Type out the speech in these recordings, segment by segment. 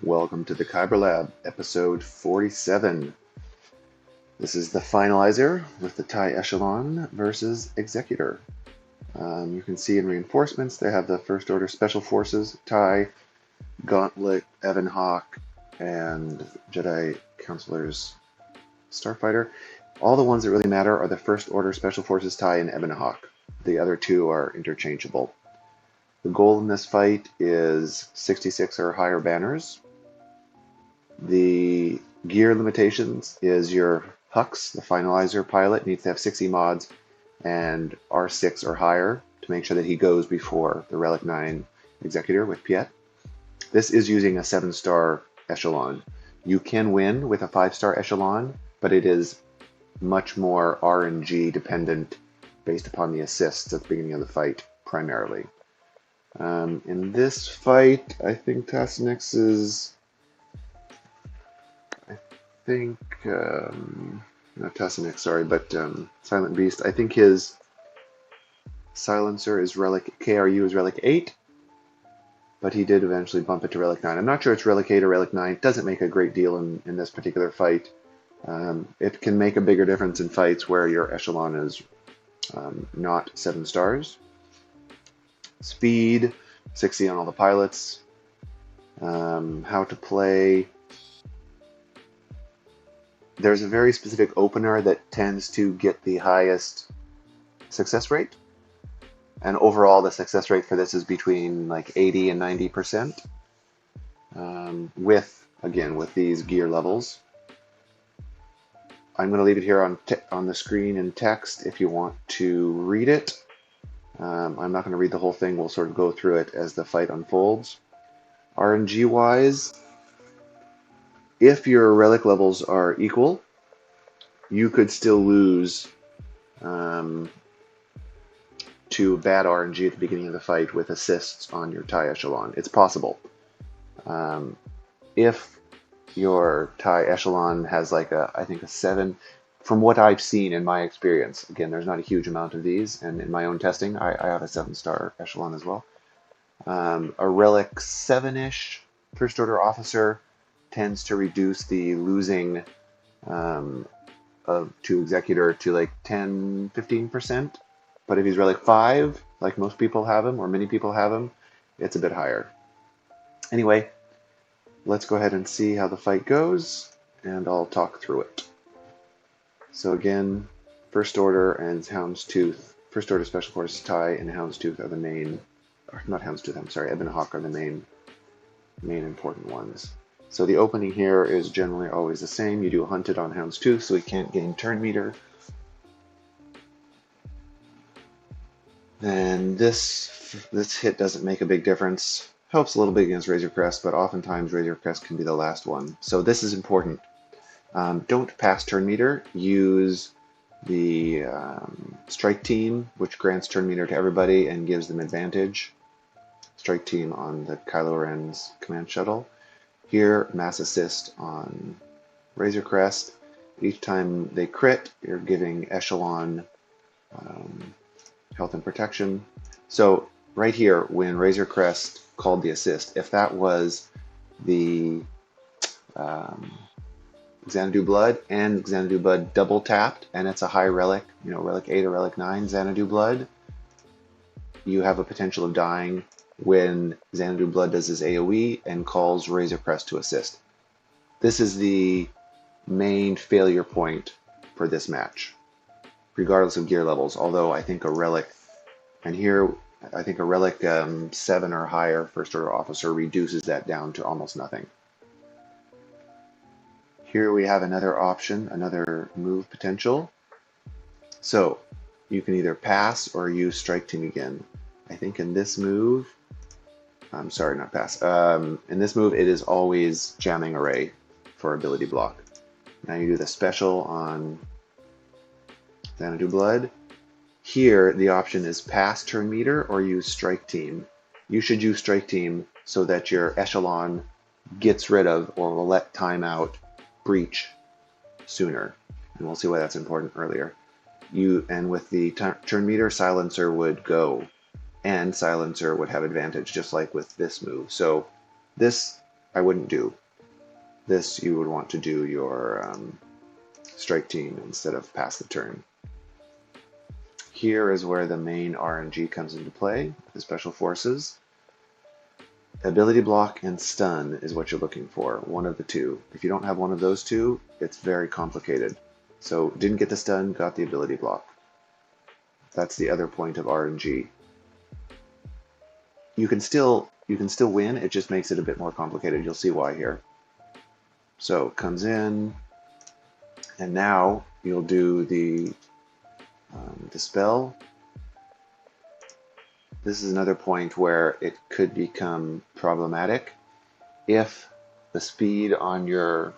Welcome to the Kyber Lab, episode 47. This is the Finalizer with the TIE Echelon versus Executor. You can see in reinforcements they have the First Order Special Forces, TIE, Gauntlet, Evan Hawk, and Jedi Counselor's Starfighter. All the ones that really matter are the First Order Special Forces, TIE, and Ebon Hawk. The other two are interchangeable. The goal in this fight is 66 or higher banners. The gear limitations is your Hux, the Finalizer pilot, needs to have 60 mods and R6 or higher to make sure that he goes before the Relic 9 Executor with Piet. This is using a 7-star Echelon. You can win with a 5-star Echelon, but it is much more RNG dependent based upon the assists at the beginning of the fight, primarily. In this fight, I think Tassinix is... not Tassinix, sorry, but Silent Beast. I think his silencer is Relic, KRU is Relic 8, but he did eventually bump it to Relic 9. I'm not sure it's Relic 8 or Relic 9. It doesn't make a great deal in this particular fight. It can make a bigger difference in fights where your Echelon is not 7 stars. Speed, 60 on all the pilots. How to play. There's a very specific opener that tends to get the highest success rate. And overall, the success rate for this is between like 80 and 90%. With these gear levels. I'm going to leave it here on the screen in text if you want to read it. I'm not going to read the whole thing. We'll sort of go through it as the fight unfolds. RNG-wise, if your relic levels are equal, you could still lose to bad RNG at the beginning of the fight with assists on your TIE Echelon. It's possible. If your TIE Echelon has like I think a 7, from what I've seen in my experience, again, there's not a huge amount of these, and in my own testing, I have a 7-star Echelon as well. A Relic 7-ish First Order Officer tends to reduce the losing to Executor to like 10-15%. But if he's Relic 5, like most people have him, or many people have him, it's a bit higher. Anyway, let's go ahead and see how the fight goes, and I'll talk through it. So again, First Order and Houndstooth, First Order Special Forces TIE and Houndstooth are the main, or not Houndstooth, I'm sorry, Ebon Hawk are the main important ones. So the opening here is generally always the same. You do a hunted on Houndstooth, so he can't gain turn meter. And this hit doesn't make a big difference. Helps a little bit against Razor Crest, but oftentimes Razor Crest can be the last one. So this is important. Don't pass turn meter. Use the strike team, which grants turn meter to everybody and gives them advantage. Strike team on the Kylo Ren's command shuttle. Here, mass assist on Razor Crest. Each time they crit, you're giving Echelon health and protection. So right here, when Razor Crest called the assist, if that was the Xanadu Blood and Xanadu Blood double tapped, and it's a high relic, Relic 8 or Relic 9 Xanadu Blood, you have a potential of dying when Xanadu Blood does his AoE and calls Razor Crest to assist. This is the main failure point for this match, regardless of gear levels, although I think a Relic, and here I think a Relic 7 or higher First Order Officer reduces that down to almost nothing. Here we have another option, another move potential. So you can either pass or use Strike Team again. I think in this move, I'm sorry, not pass. In this move, it is always Jamming Array for ability block. Now you do the special on Xanadu Blood. Here, the option is pass turn meter or use Strike Team. You should use Strike Team so that your Echelon gets rid of or will let timeout breach sooner. And we'll see why that's important earlier. And with the turn meter, Silencer would go, and Silencer would have advantage, just like with this move. So this I wouldn't do. This you would want to do your strike team instead of pass the turn. Here is where the main RNG comes into play, the special forces. Ability block and stun is what you're looking for, one of the two. If you don't have one of those two, it's very complicated. So didn't get the stun, got the ability block. That's the other point of RNG. You can still win, it just makes it a bit more complicated. You'll see why here. So comes in, and now you'll do the dispel. This is another point where it could become problematic if the speed on your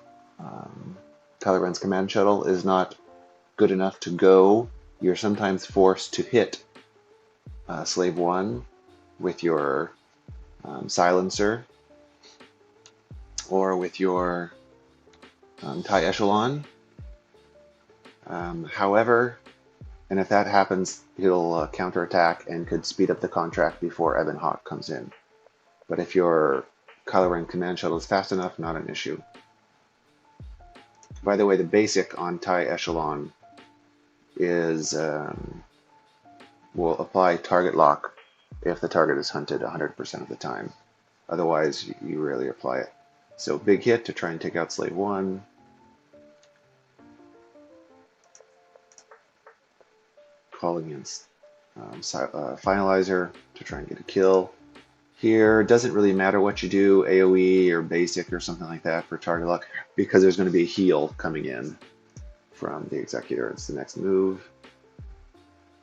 Kyber Lab's command shuttle is not good enough to go. You're sometimes forced to hit Slave 1 with your silencer or with your TIE Echelon. However, and if that happens, he'll counterattack and could speed up the contract before Ebon Hawk comes in. But if your Kyber Lab command shuttle is fast enough, not an issue. By the way, the basic on TIE Echelon is will apply target lock if the target is hunted 100% of the time. Otherwise, you rarely apply it. So big hit to try and take out Slave 1. Calling in Finalizer to try and get a kill. Here, doesn't really matter what you do, AoE or basic or something like that for target lock, because there's going to be a heal coming in from the Executor. It's the next move.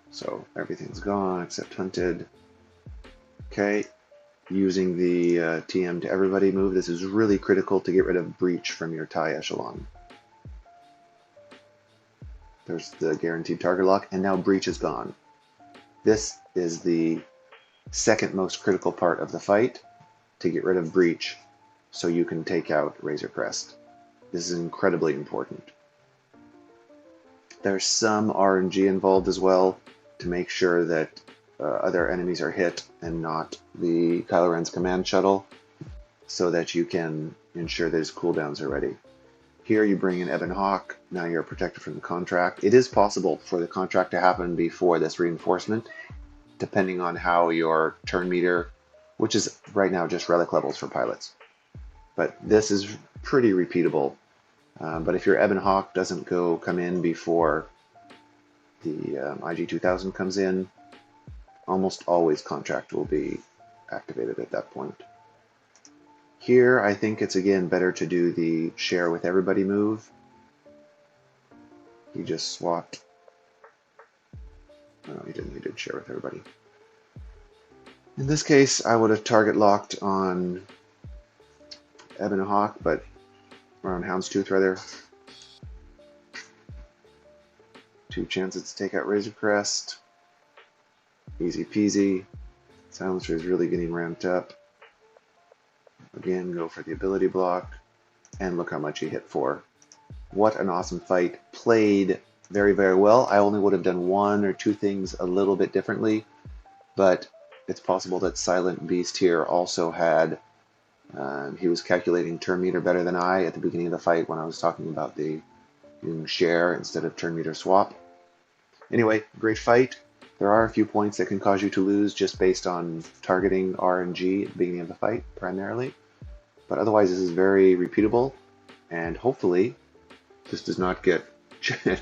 So everything's gone except hunted. Okay, using the TM to everybody move. This is really critical to get rid of breach from your TIE Echelon. There's the guaranteed target lock, and now breach is gone. This is the second most critical part of the fight, to get rid of breach so you can take out Razor Crest. This is incredibly important. There's some RNG involved as well to make sure that other enemies are hit and not the Kyber Lab's command shuttle, so that you can ensure that his cooldowns are ready. Here you bring in Ebon Hawk, now you're protected from the contract. It is possible for the contract to happen before this reinforcement, depending on how your turn meter, which is right now just relic levels for pilots. But this is pretty repeatable. But if your Ebon Hawk doesn't come in before the IG-2000 comes in, almost always contract will be activated at that point. Here, I think it's again better to do the share with everybody move. He just swapped. Oh, he didn't. He did share with everybody. In this case, I would have target locked on Ebon Hawk, or on Houndstooth rather. 2 chances to take out Razor Crest. Easy peasy. Silencer is really getting ramped up. Again, go for the ability block, and look how much he hit for. What an awesome fight. Played very, very well. I only would have done 1 or 2 things a little bit differently, but it's possible that Silent Beast here also had, he was calculating turn meter better than I at the beginning of the fight when I was talking about the share instead of turn meter swap. Anyway, great fight. There are a few points that can cause you to lose just based on targeting RNG at the beginning of the fight, primarily. But otherwise, this is very repeatable, and hopefully this does not get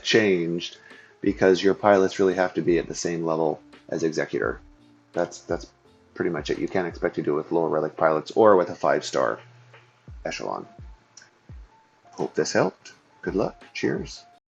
changed, because your pilots really have to be at the same level as Executor. That's pretty much it. You can't expect to do it with lower relic pilots or with a 5-star Echelon. Hope this helped. Good luck. Cheers.